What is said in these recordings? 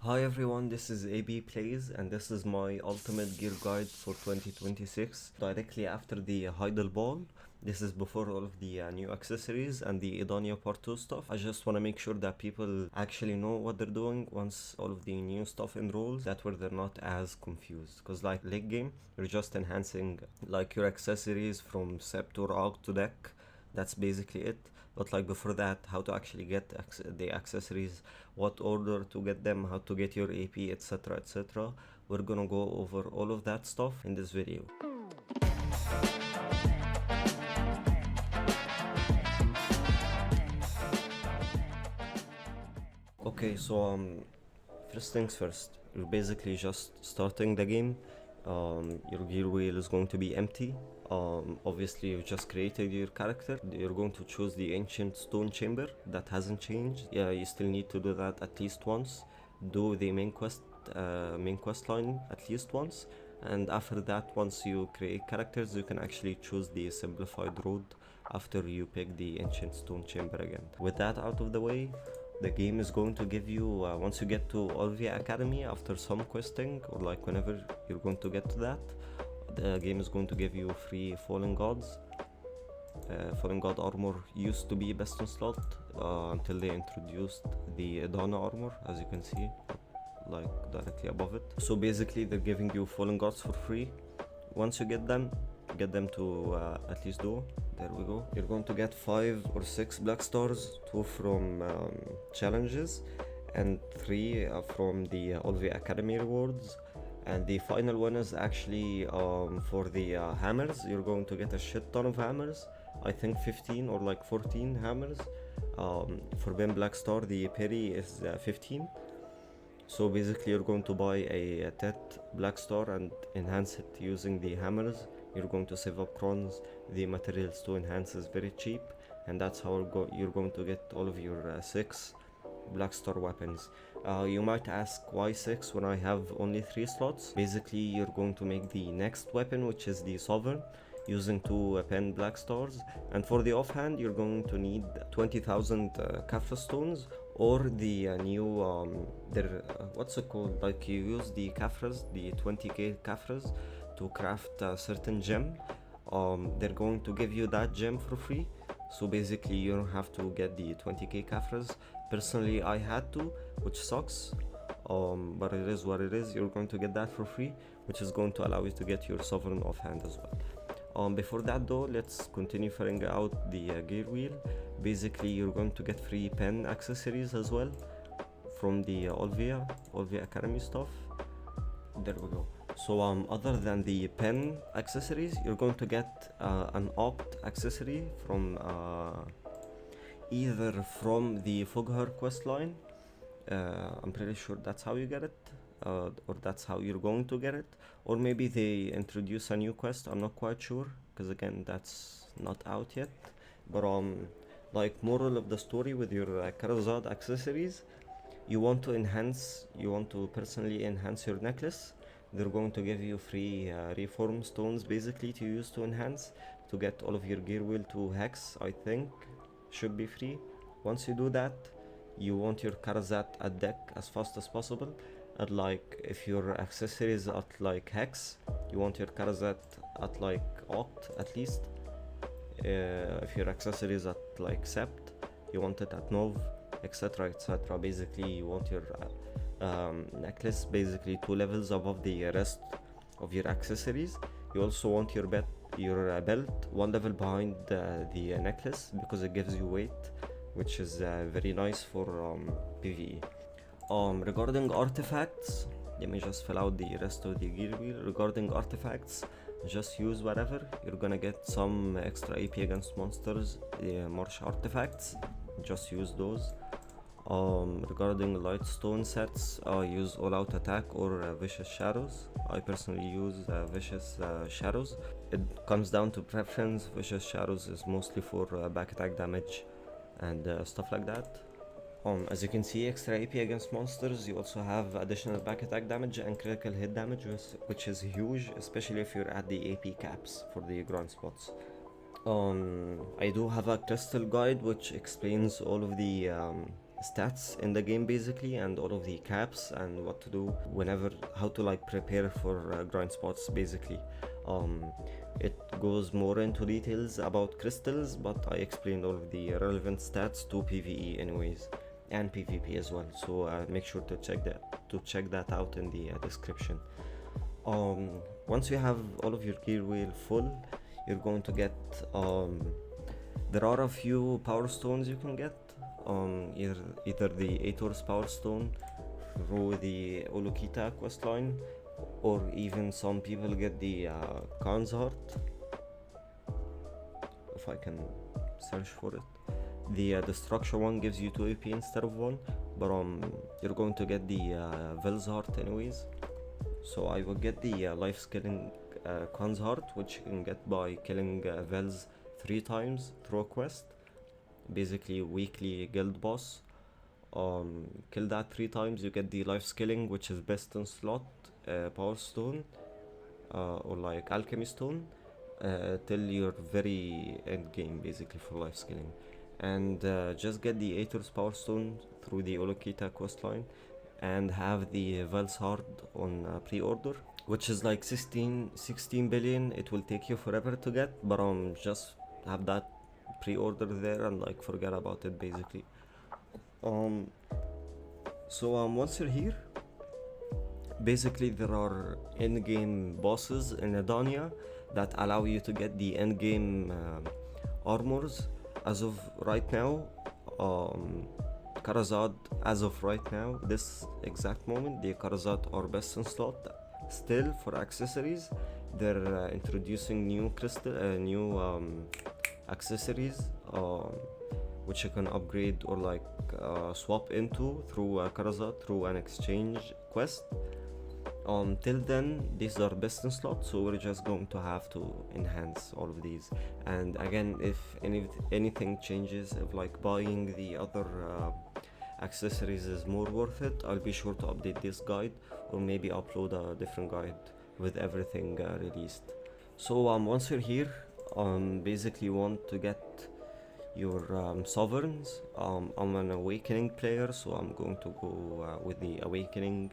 Hi everyone, this is ABPlays and this is my ultimate gear guide for 2026 directly after the Heidal ball. This is before all of the new accessories and the Edania Part 2 stuff. I just want to make sure that people actually know what they're doing once all of the new stuff enrolls, that way they're not as confused. Because like late game, you're just enhancing like your accessories from Sept or Aug to deck. That's basically it. But like before that, how to actually get the accessories, what order to get them, how to get your AP, etc, etc. We're gonna go over all of that stuff in this video. Okay, so first things first, you're basically just starting the game. Your gear wheel is going to be empty. Obviously you just created your character. You're going to choose the ancient stone chamber. That hasn't changed. Yeah, you still need to do that at least once. Do the main quest line at least once, and after that, once you create characters, you can actually choose the simplified road after you pick the ancient stone chamber again. With that out of the way, the game is going to give you, once you get to Olvia Academy, after some questing, or like whenever you're going to get to that, the game is going to give you free Fallen Gods. Fallen God armor used to be best in slot until they introduced the Edana armor, as you can see, like directly above it. So basically they're giving you Fallen Gods for free. Once you get them to at least do. There we go. You're going to get 5 or 6 black stars, 2 from challenges and 3 from the Olvia Academy rewards. And the final one is actually for the hammers. You're going to get a shit ton of hammers. I think 15 or like 14 hammers. For Ben Blackstar, the parry is 15. So basically you're going to buy a Tet Blackstar and enhance it using the hammers. You're going to save up crons. The materials to enhance is very cheap, and that's how you're going to get all of your 6 Blackstar weapons. You might ask why 6 when I have only 3 slots. Basically you're going to make the next weapon, which is the Sovereign, using 2 pen Blackstars, and for the offhand you're going to need 20,000 Caphras stones, or the new what's it called, like you use the Caphras, the 20k Caphras, to craft a certain gem. They're going to give you that gem for free, so basically you don't have to get the 20k Caphras. Personally I had to, which sucks, but it is what it is. You're going to get that for free, which is going to allow you to get your Sovereign offhand as well. Before that though, let's continue figuring out the gear wheel. Basically you're going to get free pen accessories as well from the Olvia Academy stuff. There we go. So other than the pen accessories, you're going to get an Oct accessory from either from the Fogher quest line. I'm pretty sure that's how you get it, or that's how you're going to get it, or maybe they introduce a new quest. I'm not quite sure, because again that's not out yet. But like moral of the story with your kharazad accessories, you want to personally enhance your necklace. They're going to give you free reform stones basically to use to enhance, to get all of your gear wheel to hex. I think should be free. Once you do that, you want your kharazad at deck as fast as possible, and like if your accessories at like hex, you want your kharazad at like oct at least. If your accessories at like sept, you want it at nov, etc, etc. Basically you want your necklace basically 2 levels above the rest of your accessories. You also want your belt 1 level behind the necklace, because it gives you weight, which is very nice for PvE. Regarding artifacts, let me just fill out the rest of the gear wheel. Regarding artifacts, just use whatever. You're gonna get some extra AP against monsters, marsh artifacts, just use those. Regarding Lightstone sets, use all out attack or vicious shadows. I personally use vicious shadows. It comes down to preference. Vicious shadows is mostly for back attack damage and stuff like that. As you can see, extra AP against monsters. You also have additional back attack damage and critical hit damage, which is huge, especially if you're at the AP caps for the grind spots. I do have a crystal guide which explains all of the stats in the game basically, and all of the caps and what to do whenever, how to like prepare for grind spots basically. It goes more into details about crystals, but I explained all of the relevant stats to PvE anyways, and PvP as well, so make sure to check that out in the description. Once you have all of your gear wheel full, you're going to get there are a few power stones you can get, either the Aetor's power stone through the Olukita questline, or even some people get the Khan's heart, if I can search for it. The structure one gives you 2 AP instead of 1, but you're going to get the Vell's heart anyways. So I will get the life scaling Khan's heart, which you can get by killing Vell's 3 times through a quest, basically weekly guild boss. Kill that 3 times, you get the life scaling, which is best in slot power stone, or like alchemy stone, till you're very end game basically for life scaling. And just get the Aetor's power stone through the Olukita questline, and have the Vell's heart on pre-order, which is like 16 billion. It will take you forever to get, but just have that pre-order there and like forget about it basically. So once you're here, basically there are in-game bosses in Edania that allow you to get the end-game armors. As of right now, kharazad, as of right now, this exact moment, the kharazad are best in slot. Still, for accessories, they're introducing new accessories which you can upgrade or like swap into through kharazad through an exchange quest. Till then, these are best in slot, so we're just going to have to enhance all of these. And again, if anything changes, if like buying the other accessories is more worth it, I'll be sure to update this guide, or maybe upload a different guide with everything released. So once you're here, basically you want to get your sovereigns. I'm an awakening player, so I'm going to go with the awakening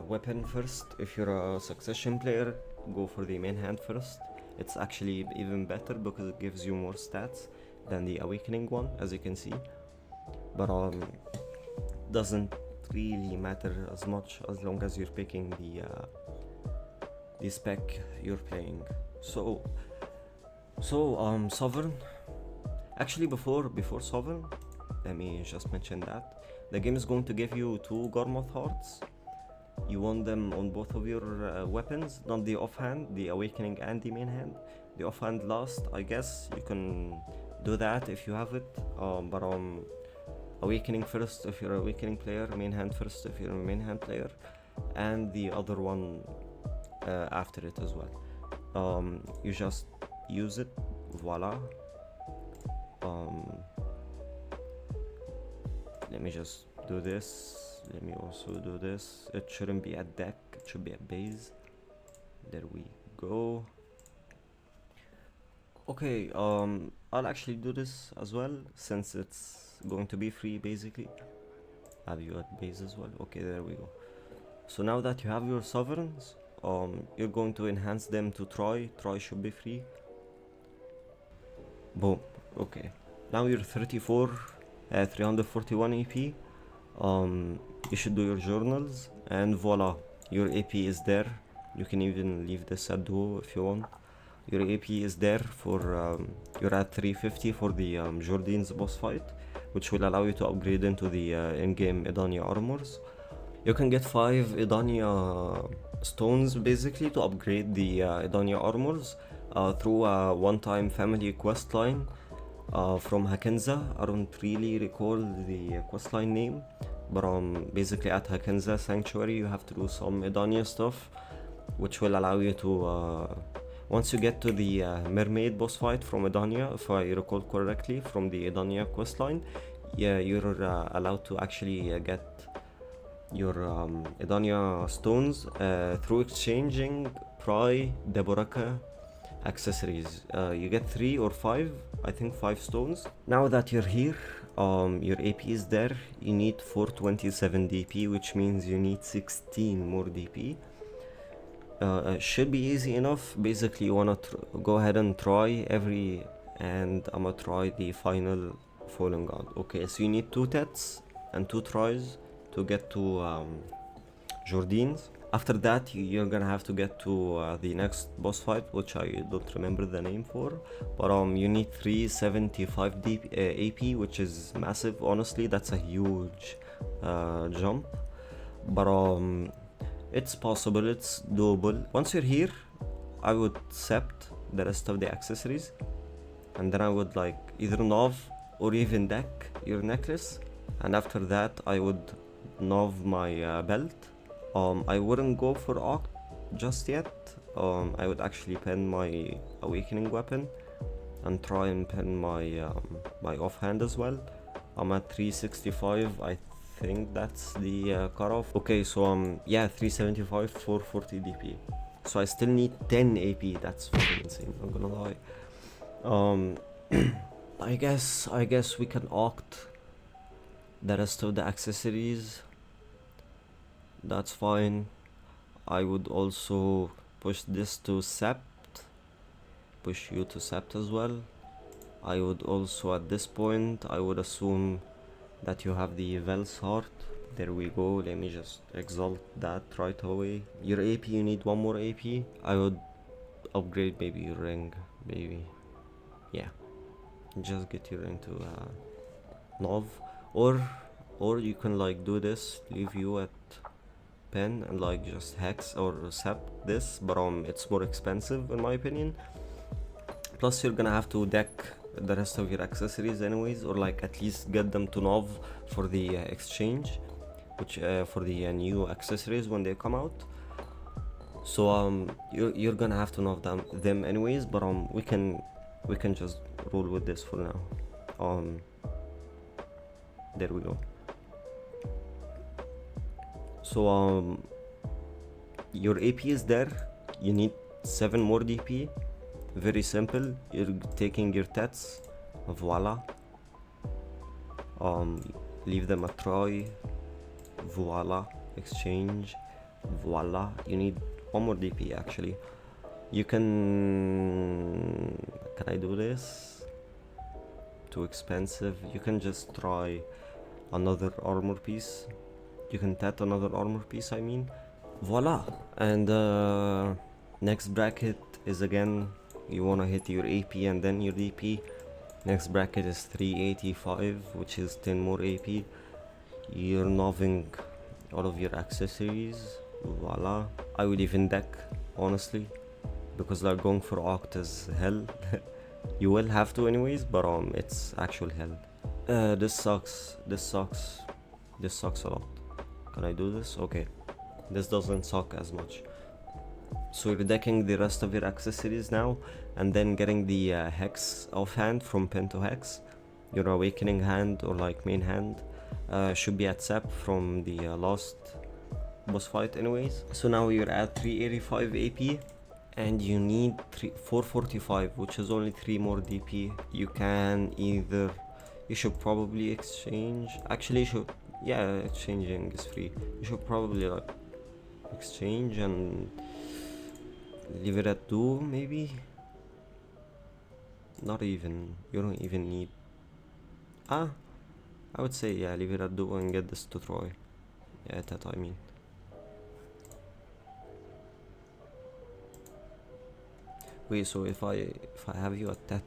weapon first. If you're a succession player, go for the main hand first. It's actually even better because it gives you more stats than the awakening one, as you can see, but doesn't really matter as much as long as you're picking the spec you're playing. So sovereign, actually before sovereign, let me just mention that the game is going to give you 2 Garmoth hearts. You want them on both of your weapons, not the offhand, the awakening and the main hand. The offhand last, I guess you can do that if you have it, but awakening first if you're an awakening player, main hand first if you're a main hand player, and the other one after it as well. You just use it, voila. Let me just do this. Let me also do this. It shouldn't be at deck, it should be at base. There we go. Okay, I'll actually do this as well since it's going to be free basically. Have you at base as well? Okay, there we go. So now that you have your sovereigns, you're going to enhance them to Troy. Troy should be free. Boom. Okay. Now you're 34, 341 AP. You should do your journals, and voila, your AP is there. You can even leave this at duo if you want. Your AP is there for you're at 350 for the Jordine's boss fight, which will allow you to upgrade into the in-game Edania armors. You can get 5 Edania stones basically to upgrade the Edania armors through a one-time family quest line from Hakenza. I don't really recall the questline name, but basically at Hakenza Sanctuary you have to do some Edania stuff, which will allow you to once you get to the mermaid boss fight from Edania, if I recall correctly, from the Edania questline, yeah, you're allowed to actually get your Edania stones through exchanging Pry Deboraka accessories. You get 3 or 5, I think 5 stones. Now that you're here, your AP is there, you need 427 DP, which means you need 16 more DP. Should be easy enough. Basically you wanna go ahead and try every, and I'ma try the final fallen god. Okay, so you need 2 tets and 2 tries to get to Jordine's. After that you're gonna have to get to the next boss fight, which I don't remember the name for, but you need 375 AP, which is massive. Honestly, that's a huge jump, but it's possible, it's doable. Once you're here, I would accept the rest of the accessories, and then I would like either nov or even deck your necklace, and after that I would nov my belt. I wouldn't go for Oct just yet. I would actually pen my awakening weapon and try and pen my my offhand as well. I'm at 365, I think that's the cutoff. Okay, so yeah, 375, 440 DP. So I still need 10 AP. That's fucking insane, I'm gonna lie. I guess we can Oct the rest of the accessories. That's fine. I would also push this to Sept, push you to Sept as well. I would also, at this point, I would assume that you have the Vell's heart. There we go, let me just exalt that right away. Your AP, you need 1 more AP. I would upgrade maybe your ring, maybe. Yeah, just get your ring to Nov, or you can like do this, leave you at pen and like just hex or Sept this, but it's more expensive in my opinion. Plus you're gonna have to deck the rest of your accessories anyways, or like at least get them to Nov for the exchange, which for the new accessories when they come out. So you're gonna have to Nov them anyways, but we can just roll with this for now. There we go. So your AP is there, you need 7 more DP. Very simple, you're taking your tats, voila. Leave them a try, voila. Exchange, voila. You need 1 more DP actually. You can I do this? Too expensive. You can just try another armor piece. You can tat another armor piece, I mean. Voila. And next bracket is again, you wanna hit your AP and then your DP. Next bracket is 385, which is 10 more AP. You're noving all of your accessories, voila. I would even deck, honestly, because like going for Oct is hell. You will have to anyways, but it's actual hell. This sucks a lot. Can I do this? Okay, this doesn't suck as much. So you're decking the rest of your accessories now, and then getting the hex offhand from pen to hex. Your awakening hand or like main hand should be at Sep from the last boss fight anyways. So now you're at 385 AP and you need 445, which is only 3 more DP. You can either, you should probably exchange, actually you should, yeah, exchanging is free. You should probably like exchange and leave it at 2 maybe. Not even, you don't even need, I would say yeah, leave it at 2 and get this to Troy. Yeah, that I mean. Wait, so if I have you at that,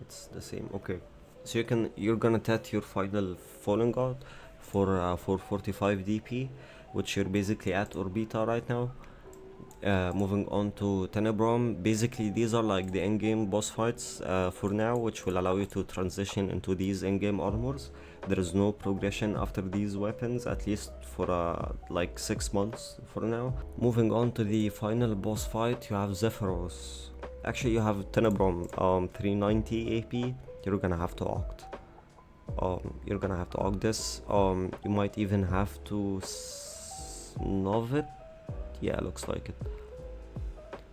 it's the same. Okay, so you're gonna tat your final fallen god for 445 DP, which you're basically at Orbita right now. Moving on to Tenebrum. Basically these are like the in-game boss fights for now, which will allow you to transition into these in-game armors. There is no progression after these weapons, at least for like 6 months for now. Moving on to the final boss fight, you have Zephyros. Actually you have Tenebrum, 390 AP. You're gonna have to Oct. You're gonna have to Oct this. You might even have to Nov it. Yeah, looks like it.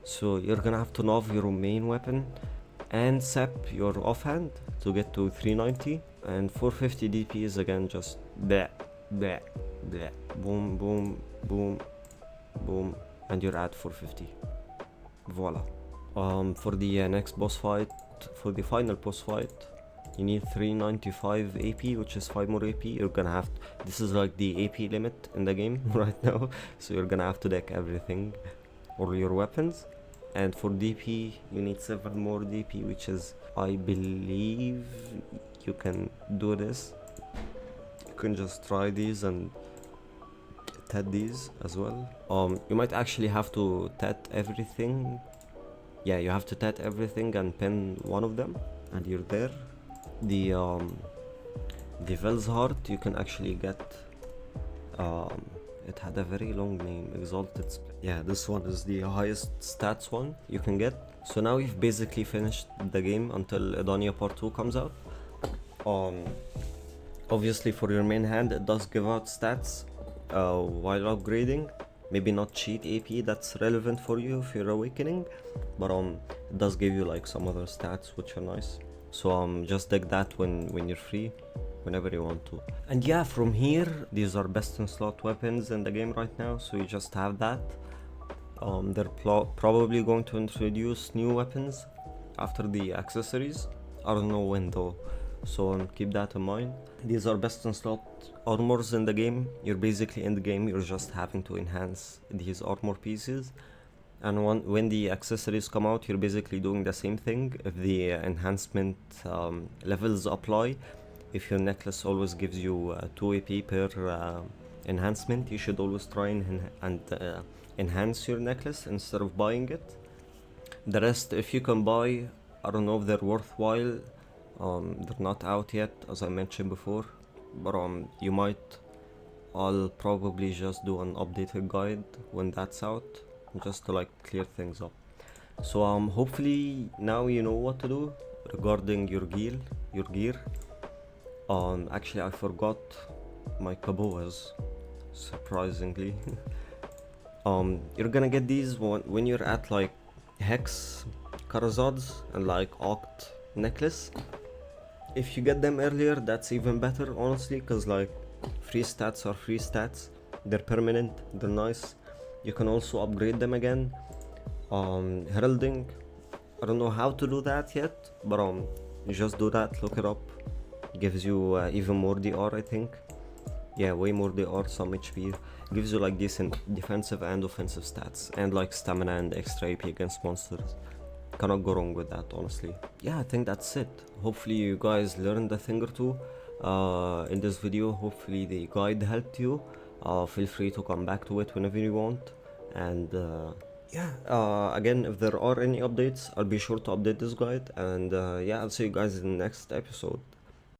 So you're gonna have to Nov your main weapon and Sep your offhand to get to 390. And 450 DP is again just bleh, bleh, bleh, boom, boom, boom, boom, and you're at 450. Voila. For the next boss fight, for the final boss fight, you need 395 AP, which is 5 more AP. You're gonna have this is like the AP limit in the game right now, so you're gonna have to deck everything, all your weapons. And for DP, you need 7 more DP, which is, I believe, you can do this. You can just try these and tat these as well. You might actually have to tat everything. Yeah, you have to tat everything and pin one of them, and you're there. The Vell's Heart you can actually get. It had a very long name, Exalted. Yeah, this one is the highest stats one you can get. So now we've basically finished the game until Edania Part 2 comes out. Obviously for your main hand it does give out stats while upgrading. Maybe not cheat AP that's relevant for you if you're awakening, but it does give you like some other stats which are nice. So just take that when you're free, whenever you want to. And yeah, from here, these are best in slot weapons in the game right now, so you just have that. They're probably going to introduce new weapons after the accessories. I don't know when though, so keep that in mind. These are best in slot armors in the game. You're basically in the game, you're just having to enhance these armor pieces. And when the accessories come out, you're basically doing the same thing. If the enhancement levels apply, if your necklace always gives you 2 AP per enhancement, you should always try and enhance your necklace instead of buying it. The rest, if you can buy, I don't know if they're worthwhile. They're not out yet, as I mentioned before, but you might. I'll probably just do an updated guide when that's out, just to like clear things up. So hopefully now you know what to do regarding your gear. Actually I forgot my kabuas, surprisingly. You're gonna get these when you're at like hex kharazads and like oct necklace. If you get them earlier, that's even better, honestly, because like free stats are free stats. They're permanent, they're nice. You can also upgrade them again. Heralding, I don't know how to do that yet, but you just do that, look it up. Gives you even more DR, I think. Yeah, way more DR, some HP. Gives you like decent defensive and offensive stats, and like stamina and extra AP against monsters. Cannot go wrong with that, honestly. Yeah, I think that's it. Hopefully you guys learned a thing or two in this video. Hopefully the guide helped you. Feel free to come back to it whenever you want. And yeah, again, if there are any updates, I'll be sure to update this guide. And yeah, I'll see you guys in the next episode.